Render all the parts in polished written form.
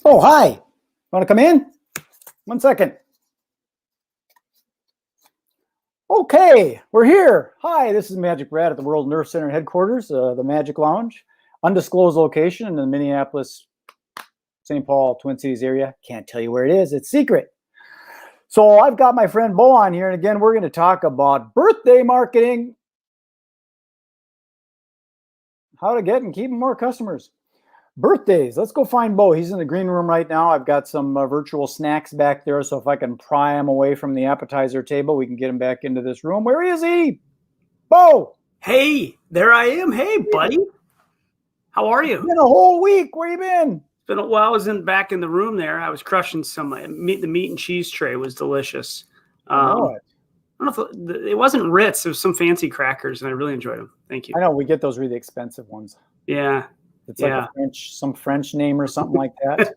Oh, hi. Want to come in? 1 second. Okay, we're here. Hi, this is MagicBrad at the World Nerve Center headquarters, the Magic Lounge, undisclosed location in the Minneapolis, St. Paul, Twin Cities area. Can't tell you where it is. It's secret. So I've got my friend Bo on here, and again, we're going to talk about birthday marketing, how to get and keep more customers. Birthdays. Let's go find Bo. He's in the green room right now. I've got some virtual snacks back there, so if I can pry him away from the appetizer table, we can get him back into this room. Where is he? Bo! Hey, there I am. Hey, buddy. How are you? It's been a whole week. Where you been? It's been a while. I was back in the room there. I was crushing some meat. The meat and cheese tray was delicious. I know it. I don't know if it wasn't Ritz. It was some fancy crackers, and I really enjoyed them. Thank you. I know we get those really expensive ones. Yeah. It's like some French name or something like that.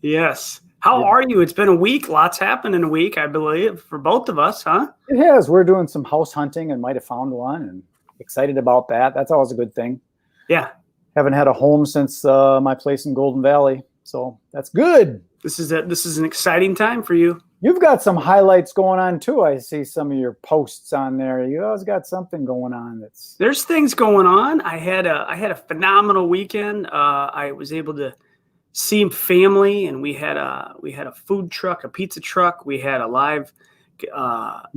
Yes. How are you? It's been a week. Lots happened in a week, I believe, for both of us, huh? It has. We're doing some house hunting and might have found one, and excited about that. That's always a good thing. Yeah. Haven't had a home since my place in Golden Valley, so that's good. This is an exciting time for you. You've got some highlights going on too. I see some of your posts on there. You always got something going on. There's things going on. I had a phenomenal weekend. I was able to see family, and we had a food truck, a pizza truck. We had a live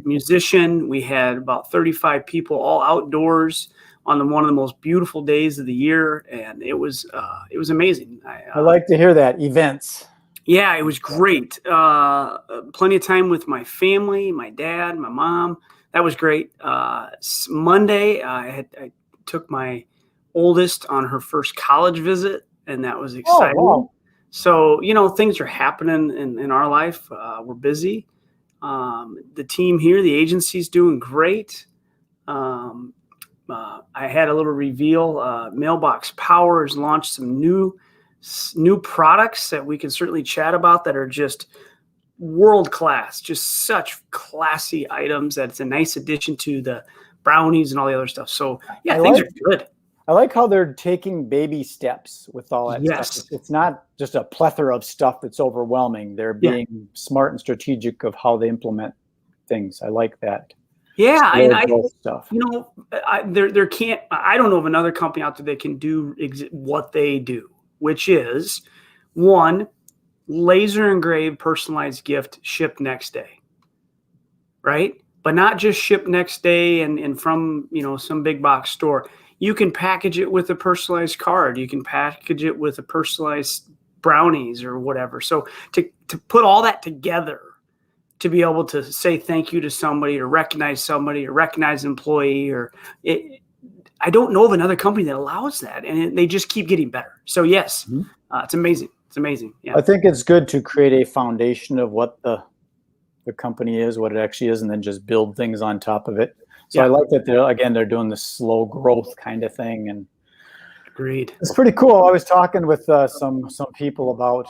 musician. We had about 35 people all outdoors on one of the most beautiful days of the year, and it was amazing. I like to hear that. Events. Yeah, it was great. Plenty of time with my family, my dad, my mom. That was great. Monday, I took my oldest on her first college visit, and that was exciting. Oh, wow. So, things are happening in our life. We're busy. The team here, the agency's doing great. I had a little reveal. MailBoxPower has launched some new products that we can certainly chat about that are just world class, just such classy items. That's a nice addition to the brownies and all the other stuff. So yeah, things are good. I like how they're taking baby steps with all that stuff. It's not just a plethora of stuff that's overwhelming. They're being smart and strategic of how they implement things. I like that. Yeah, and I don't know of another company out there that can do what they do, which is one, laser engraved personalized gift shipped next day, right? But not just shipped next day and from some big box store. You can package it with a personalized card. You can package it with a personalized brownies or whatever. So to put all that together, to be able to say thank you to somebody, or recognize somebody, or recognize an employee, I don't know of another company that allows that, and they just keep getting better. So yes, it's amazing. It's amazing. Yeah, I think it's good to create a foundation of what the company is, what it actually is, and then just build things on top of it. So I like that they're doing the slow growth kind of thing, and agreed. It's pretty cool. I was talking with some people about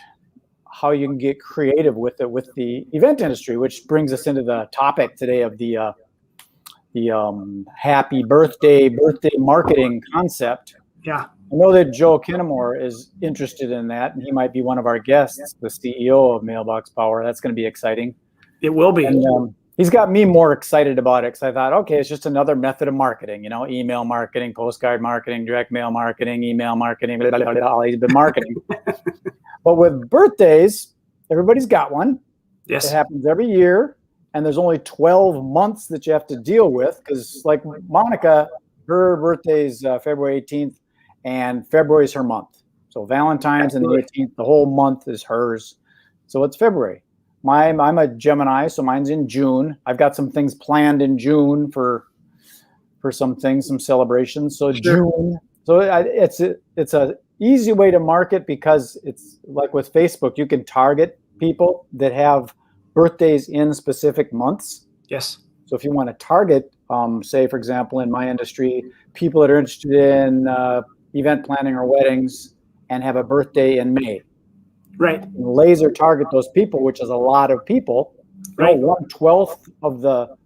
how you can get creative with it with the event industry, which brings us into the topic today of the happy birthday marketing concept. Yeah. I know that Joe Kinnemore is interested in that, and he might be one of our guests, the CEO of MailBoxPower. That's going to be exciting. It will be. And he's got me more excited about it because I thought, okay, it's just another method of marketing, email marketing, postcard marketing, direct mail marketing, email marketing, blah, blah, blah, blah. He's been marketing. But with birthdays, everybody's got one. Yes. It happens every year. And there's only 12 months that you have to deal with because, like Monica, her birthday is February 18th, and February is her month. So Valentine's and the 18th, the whole month is hers. So it's February. I'm a Gemini, so mine's in June. I've got some things planned in June for some things, some celebrations. So June. So it's a easy way to market because it's like with Facebook, you can target people that have birthdays in specific months. Yes. So if you want to target, say, for example, in my industry, people that are interested in event planning or weddings and have a birthday in May. Right. And laser target those people, which is a lot of people. Right. 1/12 of the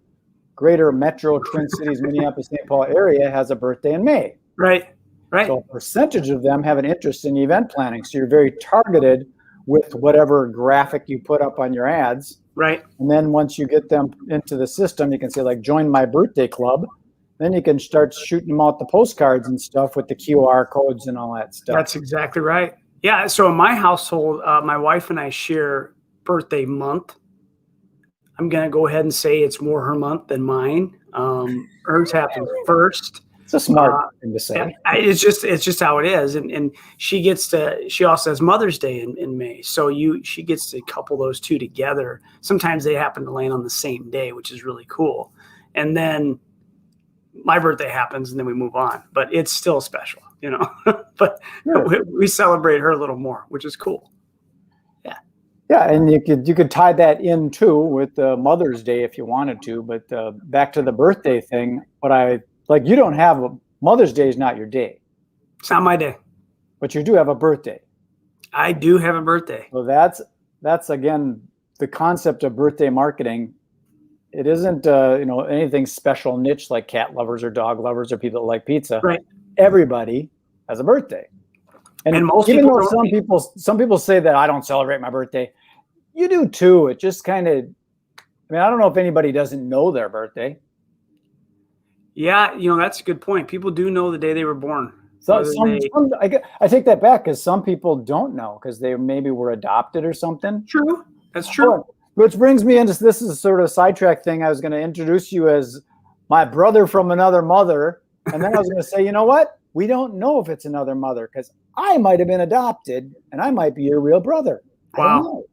greater metro Twin Cities, Minneapolis, St. Paul area has a birthday in May. Right. Right. So a percentage of them have an interest in event planning. So you're very targeted with whatever graphic you put up on your ads. Right. And then once you get them into the system, you can say like, join my birthday club. Then you can start shooting them out the postcards and stuff with the QR codes and all that stuff. That's exactly right. Yeah. So in my household, my wife and I share birthday month. I'm going to go ahead and say it's more her month than mine. Hers happens first. It's a smart thing to say. It's just how it is. And she also has Mother's Day in May. So she gets to couple those two together. Sometimes they happen to land on the same day, which is really cool. And then my birthday happens and then we move on, but it's still special, but we celebrate her a little more, which is cool. Yeah. Yeah. And you could tie that in too with Mother's Day if you wanted to, but back to the birthday thing, you don't have Mother's Day is not your day. It's not my day. But you do have a birthday. I do have a birthday. So that's again, the concept of birthday marketing. It isn't, anything special niche like cat lovers or dog lovers or people that like pizza. Right. Everybody has a birthday. And most even people though some people say that I don't celebrate my birthday, you do too. It just kind of, I don't know if anybody doesn't know their birthday. Yeah, that's a good point. People do know the day they were born. So I take that back because some people don't know because they maybe were adopted or something. True. That's true. Which brings me into this is sort of a sidetrack thing. I was going to introduce you as my brother from another mother. And then I was going to say, you know what? We don't know if it's another mother because I might have been adopted and I might be your real brother. Wow.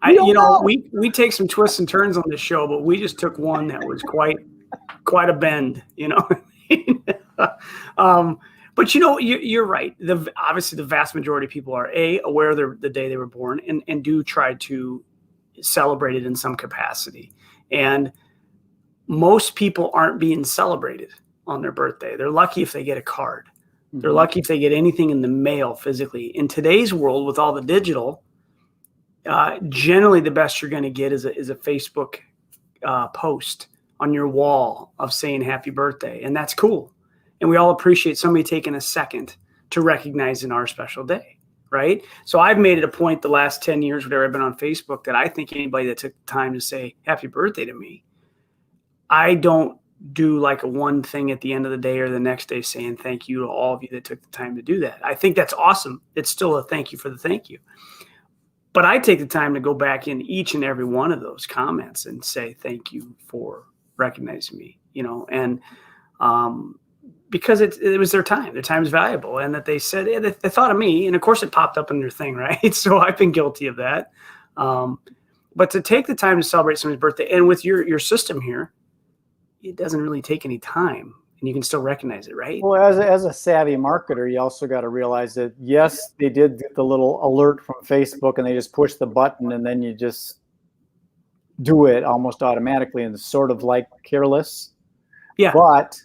We take some twists and turns on this show, but we just took one that was quite a bend, But you're right. Obviously, the vast majority of people are aware of the day they were born and do try to celebrate it in some capacity. And most people aren't being celebrated on their birthday. They're lucky if they get a card. Mm-hmm. They're lucky if they get anything in the mail physically. In today's world, with all the digital, generally the best you're going to get is a Facebook post on your wall of saying happy birthday. And that's cool. And we all appreciate somebody taking a second to recognize in our special day, right? So I've made it a point the last 10 years, whatever I've been on Facebook, that I think anybody that took the time to say happy birthday to me, I don't do like a one thing at the end of the day or the next day saying thank you to all of you that took the time to do that. I think that's awesome. It's still a thank you for the thank you. But I take the time to go back in each and every one of those comments and say thank you for recognizing me, and because it was their time is valuable, and that they said they thought of me, and of course it popped up in their thing, right? So I've been guilty of that, but to take the time to celebrate somebody's birthday, and with your system here, it doesn't really take any time, and you can still recognize it, right? Well, as a savvy marketer, you also got to realize that yes, they did get the little alert from Facebook, and they just push the button, and then you just do it almost automatically, and it's sort of like careless. Yeah. But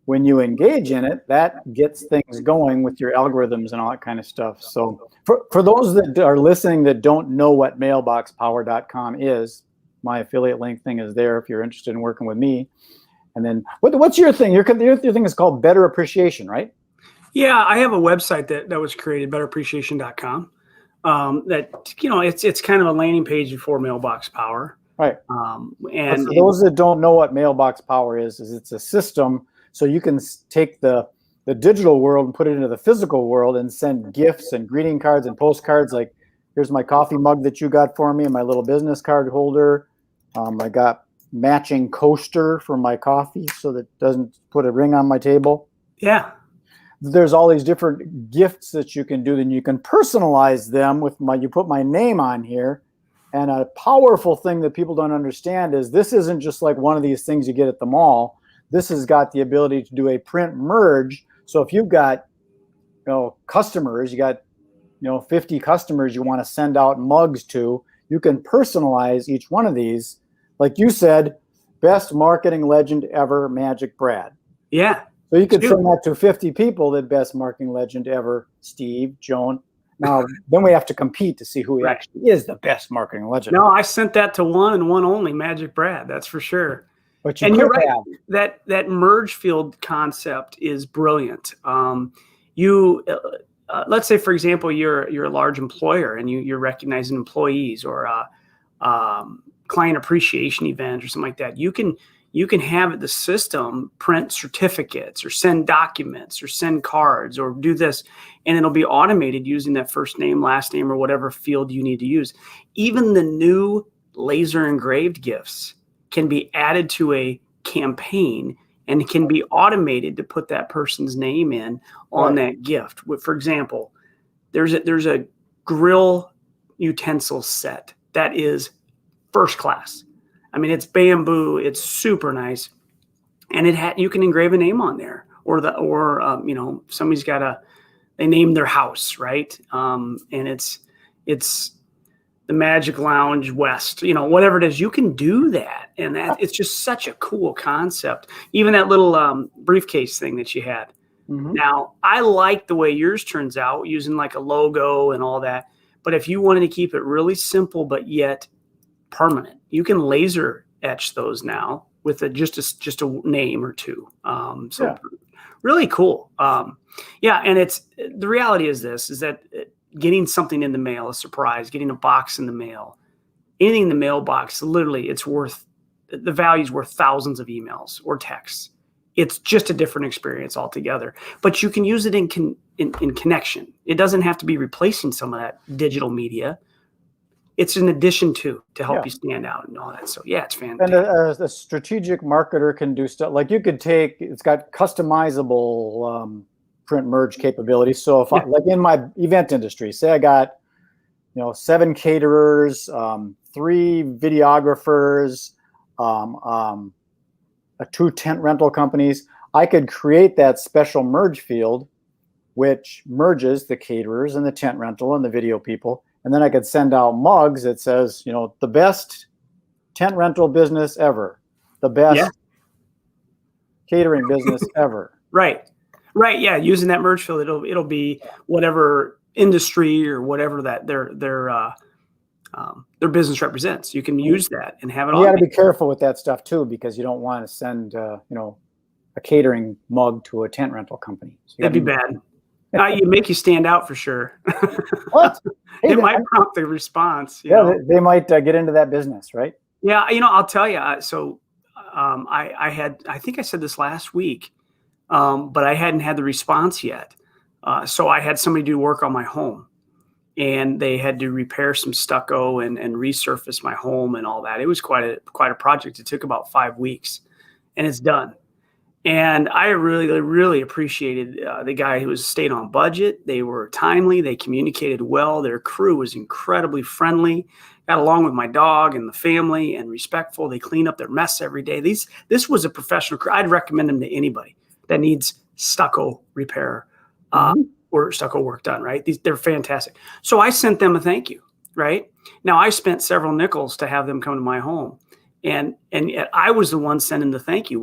when you engage in it, that gets things going with your algorithms and all that kind of stuff. So for those that are listening that don't know what MailBoxPower.com is, my affiliate link thing is there if you're interested in working with me. And then what's your thing? Your thing is called Better Appreciation, right? Yeah, I have a website that was created, betterappreciation.com. It's kind of a landing page for Mailbox Power. Right. And for those that don't know what Mailbox Power is it's a system so you can take the digital world and put it into the physical world and send gifts and greeting cards and postcards. Like, here's my coffee mug that you got for me and my little business card holder. I got matching coaster for my coffee so that it doesn't put a ring on my table. Yeah. There's all these different gifts that you can do. Then you can personalize them you put my name on here. And a powerful thing that people don't understand is this isn't just like one of these things you get at the mall. This has got the ability to do a print merge. So if you've got, customers, you got, 50 customers you want to send out mugs to, you can personalize each one of these. Like you said, best marketing legend ever, MagicBrad. Yeah. So you could send that to 50 people, that best marketing legend ever, Steve, Joan. Now, then we have to compete to see who actually is the best marketing legend. No, I sent that to one and one only, MagicBrad. That's for sure. But you're right. That merge field concept is brilliant. let's say, for example, you're a large employer and you're recognizing employees, or client appreciation event or something like that. You can have the system print certificates or send documents or send cards or do this, and it'll be automated using that first name, last name, or whatever field you need to use. Even the new laser engraved gifts can be added to a campaign and can be automated to put that person's name in on that gift. For example, there's a grill utensil set that is first class. I mean, it's bamboo, it's super nice, and you can engrave a name on there, or somebody's they named their house, right? And it's the Magic Lounge West, whatever it is, you can do that. And it's just such a cool concept. Even that little briefcase thing that you had. Mm-hmm. Now, I like the way yours turns out, using like a logo and all that. But if you wanted to keep it really simple, but yet permanent, you can laser etch those now with just a name or two. Really cool. And the reality is that getting something in the mail, a surprise, getting a box in the mail, anything in the mailbox, literally the value is worth thousands of emails or texts. It's just a different experience altogether, but you can use it in connection. It doesn't have to be replacing some of that digital media. It's an addition to help you stand out and all that. So it's fantastic. And a strategic marketer can do stuff like it's got customizable print merge capabilities. So if like in my event industry, say I got 7 caterers, 3 videographers, 2 tent rental companies, I could create that special merge field, which merges the caterers and the tent rental and the video people. And then I could send out mugs that says, the best tent rental business ever, the best catering business ever. Right. Yeah. Using that merge field, it'll be whatever industry or whatever that their business represents. You can use that and have it. You got to be careful with that stuff too, because you don't want to send a catering mug to a tent rental company. So that'd be bad. You make you stand out for sure. What? Hey, it might prompt a response. They might get into that business, right? Yeah, I'll tell you. So I think I said this last week, but I hadn't had the response yet. So I had somebody do work on my home, and they had to repair some stucco and resurface my home and all that. It was quite a project. It took about 5 weeks, and it's done. And I really, really appreciated the guy who stayed on budget. They were timely. They communicated well. Their crew was incredibly friendly. Got along with my dog and the family, and respectful. They clean up their mess every day. This was a professional crew. I'd recommend them to anybody that needs stucco repair or stucco work done, right? They're fantastic. So I sent them a thank you, right? Now, I spent several nickels to have them come to my home. And I was the one sending the thank you,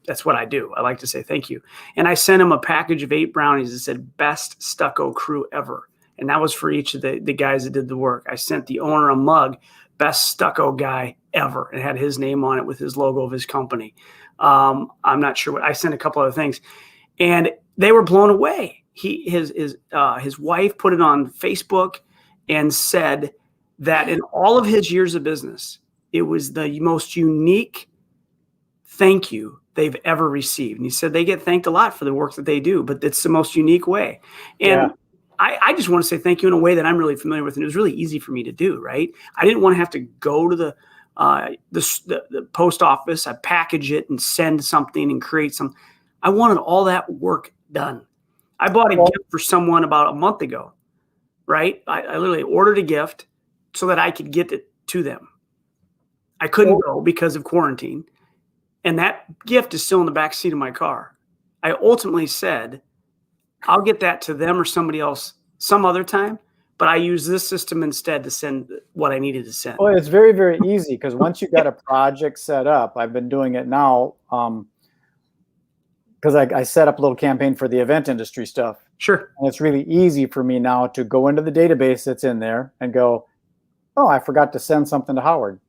that's what I do. I like to say thank you. And I sent him a package of 8 brownies that said best stucco crew ever. And that was for each of the guys that did the work. I sent the owner a mug, best stucco guy ever. It had his name on it with his logo of his company. I'm not sure I sent a couple other things, and they were blown away. His wife put it on Facebook and said that in all of his years of business, it was the most unique thank you they've ever received. And he said they get thanked a lot for the work that they do, but it's the most unique way. And I just want to say thank you in a way that I'm really familiar with. And it was really easy for me to do, right? I didn't want to have to go to the post office, I package it and send something and create some. I wanted all that work done. I bought a gift for someone about a month ago, right? I literally ordered a gift so that I could get it to them. I couldn't go because of quarantine. And that gift is still in the back seat of my car. I ultimately said, I'll get that to them or somebody else some other time, but I use this system instead to send what I needed to send. Well, it's very, very easy because once you got a project set up, I've been doing it now because I set up a little campaign for the event industry stuff. Sure. And it's really easy for me now to go into the database that's in there and go, oh, I forgot to send something to Howard.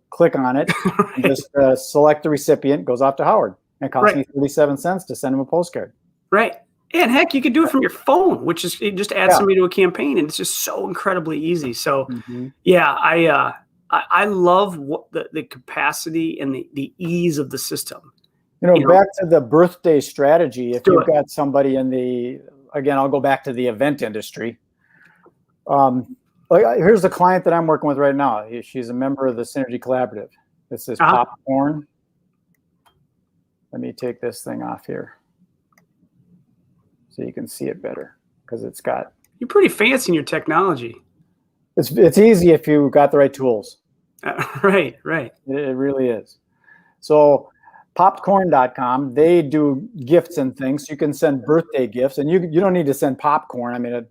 Click on it, right. And just select the recipient, goes off to Howard. And it costs me 37 cents to send him a postcard. Right. And heck, you could do it from your phone, which is you just add somebody to a campaign, and it's just so incredibly easy. So, yeah, I love what the capacity and the ease of the system. Back to the birthday strategy. If you've got somebody again, I'll go back to the event industry. Here's the client that I'm working with right now. She's a member of the Synergy Collaborative. This is Popcorn. Let me take this thing off here so you can see it better, because it's got. You're pretty fancy in your technology. It's easy if you got the right tools. Right. It really is. So popcorn.com, they do gifts and things. You can send birthday gifts, and you don't need to send popcorn. I mean,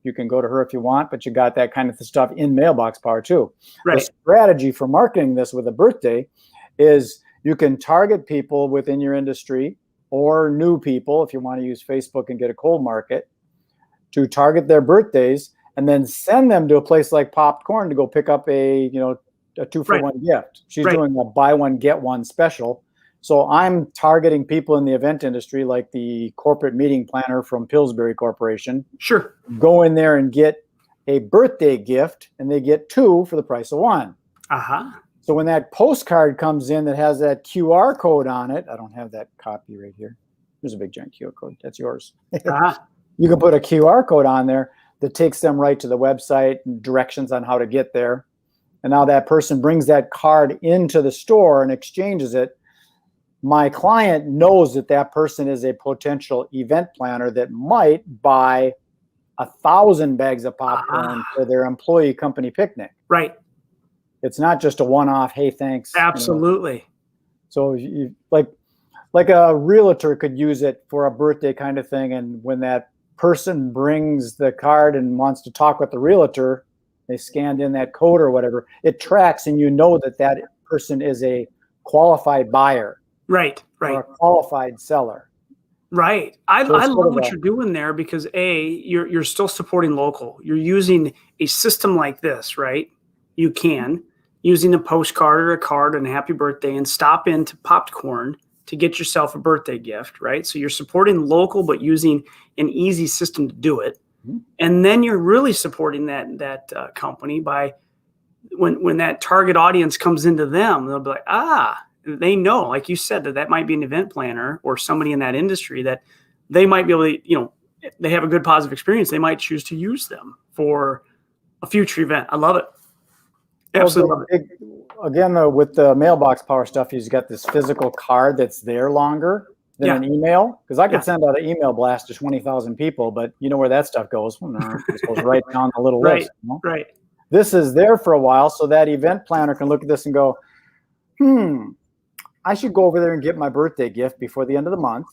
you can go to her if you want, but you got that kind of stuff in MailBoxPower too. Right. The strategy for marketing this with a birthday is you can target people within your industry or new people, if you want to use Facebook and get a cold market, to target their birthdays and then send them to a place like Popcorn to go pick up a 2-for-1 gift. She's doing a buy one, get one special. So I'm targeting people in the event industry, like the corporate meeting planner from Pillsbury Corporation. Sure. Go in there and get a birthday gift, and they get 2 for the price of 1. So when that postcard comes in that has that QR code on it, I don't have that copy right here. There's a big giant QR code. That's yours. You can put a QR code on there that takes them right to the website and directions on how to get there. And now that person brings that card into the store and exchanges it. My client knows that person is a potential event planner that might buy 1,000 bags of popcorn for their employee company picnic. Right. It's not just a one-off, hey, thanks. Absolutely. So you like a realtor could use it for a birthday kind of thing. And when that person brings the card and wants to talk with the realtor, they scanned in that code or whatever, it tracks, and you know that person is a qualified buyer. Right. Or a qualified seller. Right. I love what you're doing there, because you're still supporting local. You're using a system like this, right? You can, using a postcard or a card and a happy birthday, and stop into Popcorn to get yourself a birthday gift, right? So you're supporting local, but using an easy system to do it. And then you're really supporting that company by when that target audience comes into them, they'll be like, they know, like you said, that might be an event planner or somebody in that industry that they might be able to, they have a good positive experience. They might choose to use them for a future event. I love it. Absolutely love it. Again, with the MailBoxPower stuff, you've got this physical card that's there longer than an email. Because I could send out an email blast to 20,000 people, but you know where that stuff goes. It goes right down the little list. Right. This is there for a while, so that event planner can look at this and go, I should go over there and get my birthday gift before the end of the month.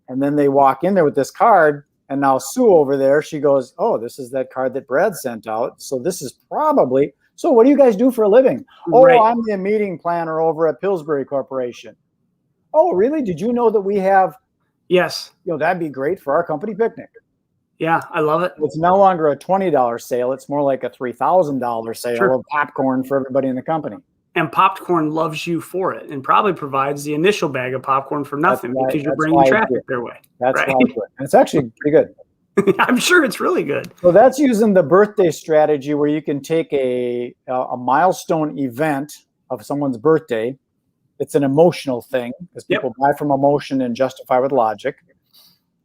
And then they walk in there with this card, and now Sue over there, she goes, oh, this is that card that Brad sent out. So this is probably, so what do you guys do for a living? Oh, I'm the meeting planner over at Pillsbury Corporation. Oh, really? Did you know that we have? Yes. That'd be great for our company picnic. Yeah, I love it. It's no longer a $20 sale. It's more like a $3,000 sale of popcorn for everybody in the company. And Popcorn loves you for it, and probably provides the initial bag of popcorn for nothing because you're bringing traffic their way. That's why I do it. And it's actually pretty good. I'm sure it's really good. So that's using the birthday strategy, where you can take a milestone event of someone's birthday. It's an emotional thing, because people buy from emotion and justify with logic.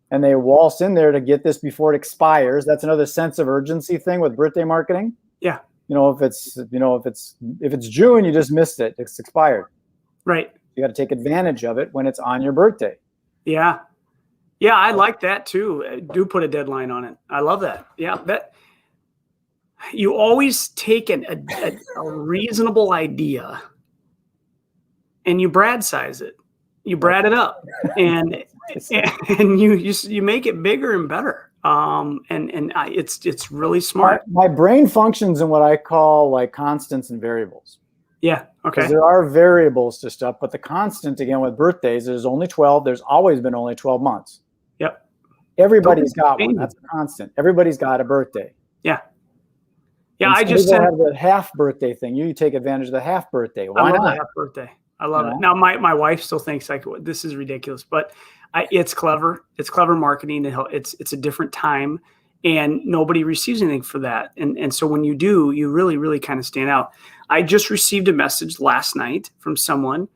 And they waltz in there to get this before it expires. That's another sense of urgency thing with birthday marketing. Yeah. If it's June, you just missed it. It's expired. Right. You got to take advantage of it when it's on your birthday. Yeah. Yeah, I like that too. Do put a deadline on it. I love that. Yeah, that you always take a reasonable idea and you Brad size it. You Brad it up, and you make it bigger and better. It's really smart. My brain functions in what I call like constants and variables. Yeah. Okay. There are variables to stuff, but the constant, again, with birthdays, there's only 12. There's always been only 12 months. Yep. Everybody's got one. That's a constant. Everybody's got a birthday. Yeah. Yeah. I just have the half birthday thing. You take advantage of the half birthday. Why not? Half birthday. I love it. Now, my wife still thinks like this is ridiculous, but It's clever. It's clever marketing to help. It's a different time, and nobody receives anything for that. And so when you do, you really, really kind of stand out. I just received a message last night from someone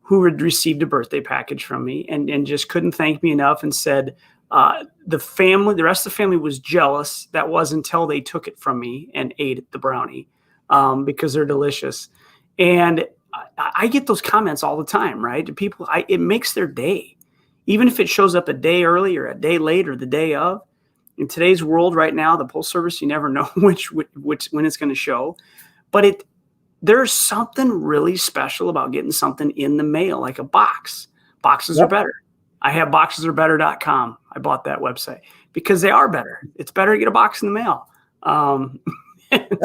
who had received a birthday package from me and just couldn't thank me enough, and said the rest of the family was jealous. That was until they took it from me and ate the brownie because they're delicious. And I get those comments all the time, right? People, it makes their day. Even if it shows up a day early or a day late or the day of. In today's world right now, the Postal Service, you never know when it's going to show. But there's something really special about getting something in the mail, like a box. Boxes are better. I have boxesarebetter.com. I bought that website because they are better. It's better to get a box in the mail.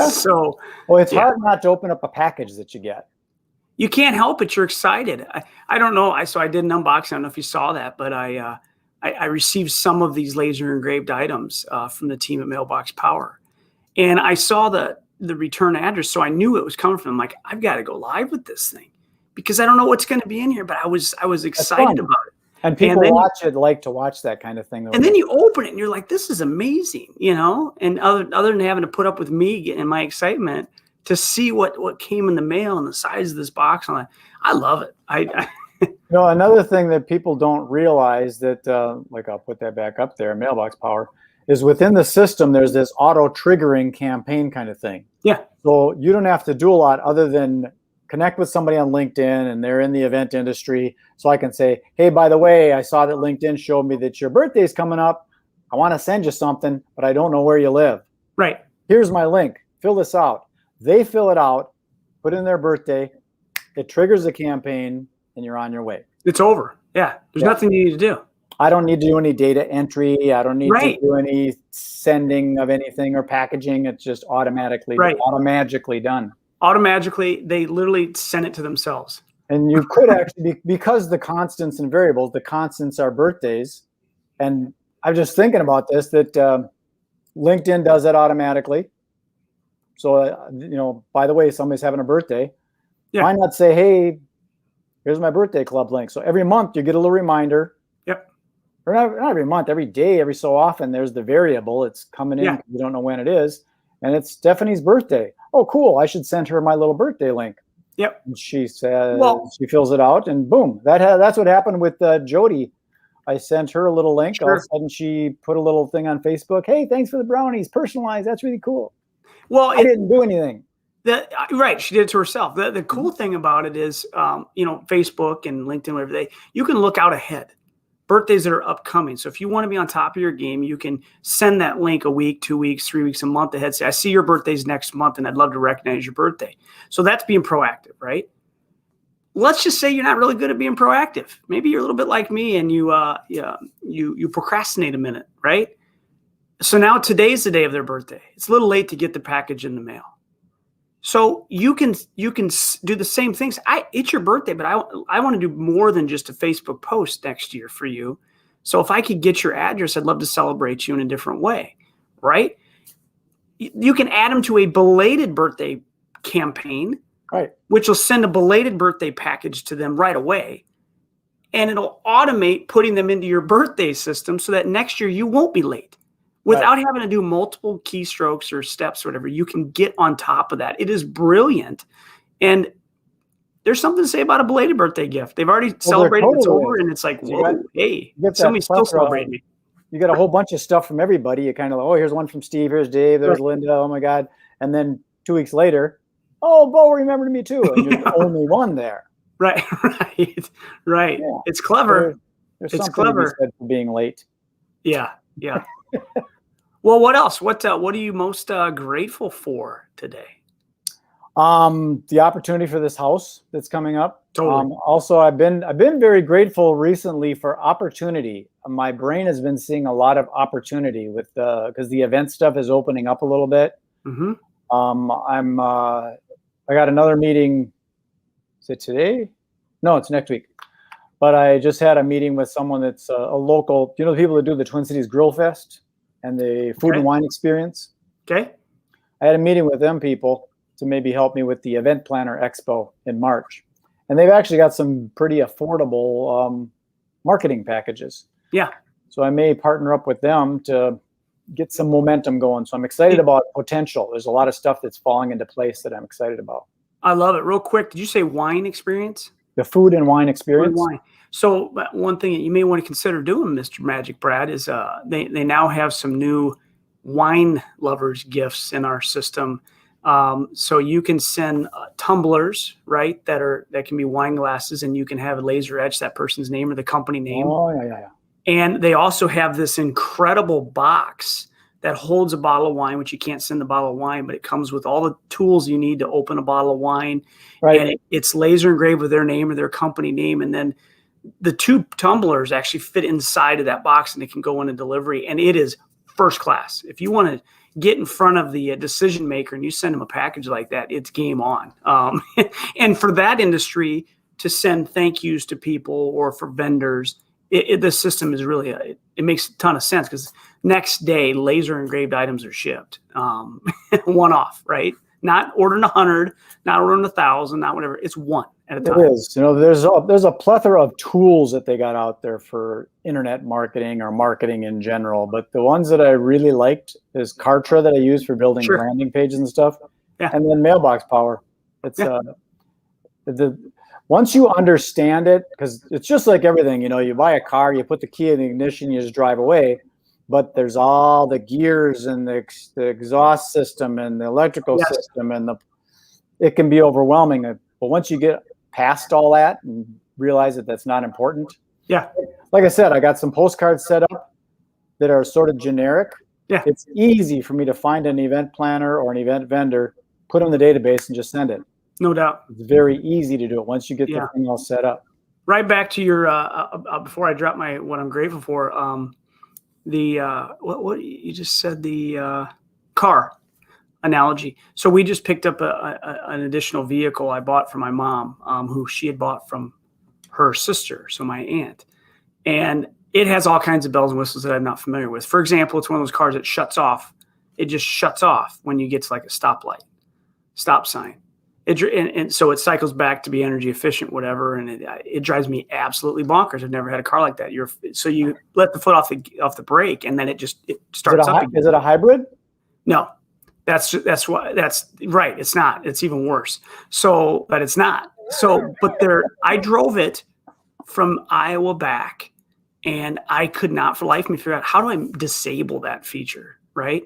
So, well, it's hard not to open up a package that you get. You can't help it. You're excited. I don't know. So I did an unboxing. I don't know if you saw that, but I received some of these laser engraved items from the team at MailBoxPower, and I saw the return address, so I knew it was coming from them. Like, I've got to go live with this thing because I don't know what's going to be in here, but I was excited about it. And people like to watch that kind of thing. And then you open it and you're like, this is amazing, And other than having to put up with me and my excitement, to see what came in the mail and the size of this box, I love it. Another thing that people don't realize that, like I'll put that back up there, MailBoxPower, is within the system, there's this auto triggering campaign kind of thing. Yeah. So you don't have to do a lot other than connect with somebody on LinkedIn and they're in the event industry. So I can say, hey, by the way, I saw that LinkedIn showed me that your birthday's coming up. I want to send you something, but I don't know where you live. Right. Here's my link. Fill this out. They fill it out, put in their birthday. It triggers the campaign, and you're on your way. It's over. Yeah. There's nothing you need to do. I don't need to do any data entry. I don't need to do any sending of anything or packaging. It's just automatically done. Automatically, they literally send it to themselves. And you could actually, because the constants and variables, the constants are birthdays. And I'm just thinking about this, that LinkedIn does it automatically. So, by the way, somebody's having a birthday. Yeah. Why not say, hey, here's my birthday club link. So every month you get a little reminder. Yep. Or not every month, every day, every so often, there's the variable. It's coming in. Yeah. You don't know when it is. And it's Stephanie's birthday. Oh, cool. I should send her my little birthday link. Yep. And she says, she fills it out, and boom. That's what happened with Jody. I sent her a little link. Sure. All of a sudden she put a little thing on Facebook. Hey, thanks for the brownies. Personalized. That's really cool. Well, I didn't do anything. Right. She did it to herself. The cool thing about it is, Facebook and LinkedIn, whatever you can look out ahead. Birthdays that are upcoming. So if you want to be on top of your game, you can send that link a week, 2 weeks, 3 weeks, a month ahead. Say, I see your birthday's next month and I'd love to recognize your birthday. So that's being proactive, right? Let's just say you're not really good at being proactive. Maybe you're a little bit like me and you procrastinate a minute, right? So now today's the day of their birthday. It's a little late to get the package in the mail. So you can do the same things. It's your birthday, but I want to do more than just a Facebook post next year for you. So if I could get your address, I'd love to celebrate you in a different way, right? You can add them to a belated birthday campaign, right? Which will send a belated birthday package to them right away. And it'll automate putting them into your birthday system so that next year you won't be late. Without having to do multiple keystrokes or steps or whatever, you can get on top of that. It is brilliant. And there's something to say about a belated birthday gift. They've already celebrated, it's over, and it's like, whoa, hey, somebody's still celebrating me. You got a whole bunch of stuff from everybody. You kind of like, oh, here's one from Steve, here's Dave, there's Linda, oh my God. And then 2 weeks later, oh, Bo remembered me too. And you're the only one there. Right. Yeah. It's clever. There's clever for being late. Yeah. Well, what else? What are you most grateful for today? The opportunity for this house that's coming up. Totally. Also, I've been very grateful recently for opportunity. My brain has been seeing a lot of opportunity with because the event stuff is opening up a little bit. Mm-hmm. I got another meeting. Is it today? No, it's next week. But I just had a meeting with someone that's a local. The people that do the Twin Cities Grill Fest and the food and wine experience. Okay. I had a meeting with them people to maybe help me with the Event Planner Expo in March. And they've actually got some pretty affordable marketing packages. Yeah. So I may partner up with them to get some momentum going. So I'm excited about potential. There's a lot of stuff that's falling into place that I'm excited about. I love it. Real quick, did you say wine experience? The food and wine experience. Food and wine. So one thing that you may want to consider doing, Mr. MagicBrad, is they now have some new wine lovers gifts in our system. So you can send tumblers, right? That can be wine glasses, and you can have a laser etch that person's name or the company name. Oh, yeah. And they also have this incredible box that holds a bottle of wine, which you can't send the bottle of wine, but it comes with all the tools you need to open a bottle of wine. Right. And it's laser engraved with their name or their company name. And then the 2 tumblers actually fit inside of that box, and it can go in a delivery. And it is first class. If you want to get in front of the decision maker and you send them a package like that, it's game on. And for that industry to send thank yous to people or for vendors, the system is really, it makes a ton of sense, because next day laser engraved items are shipped, one off, right? Not ordering 100, not ordering 1,000, not whatever. It's one at a time. It is. There's a plethora of tools that they got out there for internet marketing or marketing in general. But the ones that I really liked is Kartra, that I use for building landing pages and stuff. Yeah. And then MailBoxPower. It's once you understand it, because it's just like everything, you buy a car, you put the key in the ignition, you just drive away. But there's all the gears and the exhaust system and the electrical system, and it can be overwhelming. But once you get past all that and realize that that's not important. Yeah. Like I said, I got some postcards set up that are sort of generic. Yeah. It's easy for me to find an event planner or an event vendor, put them in the database, and just send it. No doubt. It's very easy to do it once you get the thing all set up. Right back to your, before I drop what I'm grateful for, what you just said, the car analogy. So we just picked up an additional vehicle I bought for my mom, who she had bought from her sister, so my aunt. And it has all kinds of bells and whistles that I'm not familiar with. For example, it's one of those cars that shuts off. It just shuts off when you get to like a stop sign. And so it cycles back to be energy efficient, whatever. And it drives me absolutely bonkers. I've never had a car like that. So you let the foot off the brake, and then it starts up again. Is it a hybrid? No, that's right. It's not. It's even worse. But it's not. I drove it from Iowa back, and I could not for life of me figure out, how do I disable that feature, right?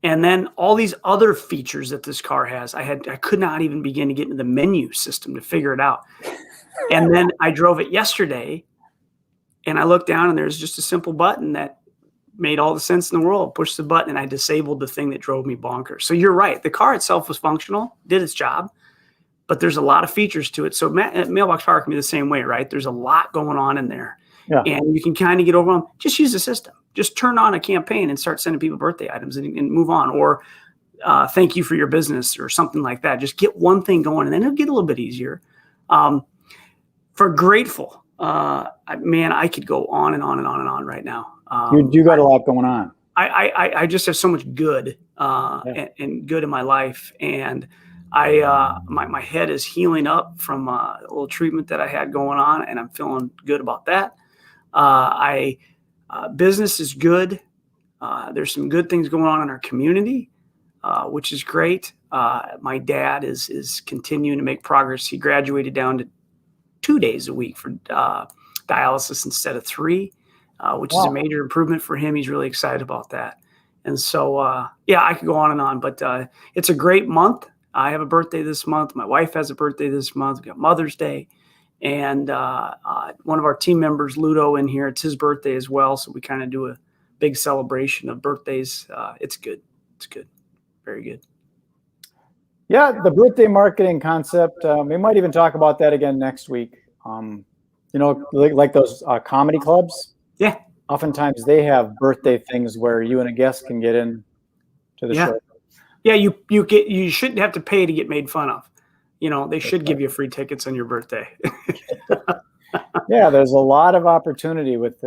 And then all these other features that this car has, I could not even begin to get into the menu system to figure it out. And then I drove it yesterday, and I looked down, and there's just a simple button that made all the sense in the world. Pushed the button, and I disabled the thing that drove me bonkers. So you're right. The car itself was functional, did its job, but there's a lot of features to it. So MailBoxPower can be the same way, right? There's a lot going on in there. Yeah. And you can kind of get overwhelmed. Just use the system. Just turn on a campaign and start sending people birthday items and move on. Or thank you for your business or something like that. Just get one thing going, and then it'll get a little bit easier. For grateful, man, I could go on and on and on and on right now. You got a lot going on. I just have so much good and good in my life. And my head is healing up from a little treatment that I had going on, and I'm feeling good about that. Business is good. There's some good things going on in our community, which is great. My dad is continuing to make progress. He graduated down to 2 days a week for dialysis instead of 3, which is a major improvement for him. He's really excited about that. And so, I could go on and on, but it's a great month. I have a birthday this month. My wife has a birthday this month. We got Mother's Day. And one of our team members, Ludo, in here, it's his birthday as well. So we kind of do a big celebration of birthdays. It's good. It's good. Very good. Yeah, the birthday marketing concept. We might even talk about that again next week. Like those comedy clubs. Yeah. Oftentimes they have birthday things where you and a guest can get in to the show. Yeah, you shouldn't have to pay to get made fun of. They should give you free tickets on your birthday. Yeah, there's a lot of opportunity with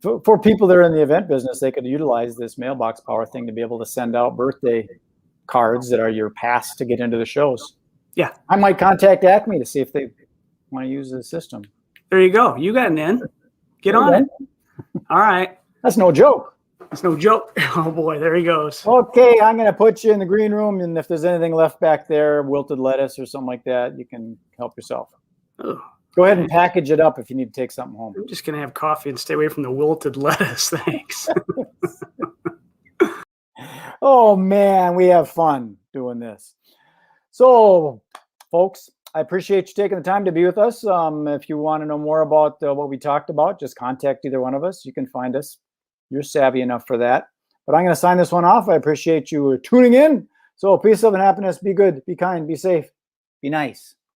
for people that are in the event business. They could utilize this MailBoxPower thing to be able to send out birthday cards that are your pass to get into the shows. Yeah, I might contact Acme to see if they want to use the system. There you go. You got an in. Get on it. All right. That's no joke. It's no joke. Oh boy, there he goes. Okay, I'm going to put you in the green room, and if there's anything left back there, wilted lettuce or something like that, you can help yourself. Oh, Go ahead and package it up if you need to take something home. I'm just going to have coffee and stay away from the wilted lettuce. Thanks. Oh, man, we have fun doing this. So, folks, I appreciate you taking the time to be with us. If you want to know more about what we talked about, just contact either one of us. You can find us. You're savvy enough for that. But I'm going to sign this one off. I appreciate you tuning in. So peace, love, and happiness. Be good, be kind, be safe, be nice.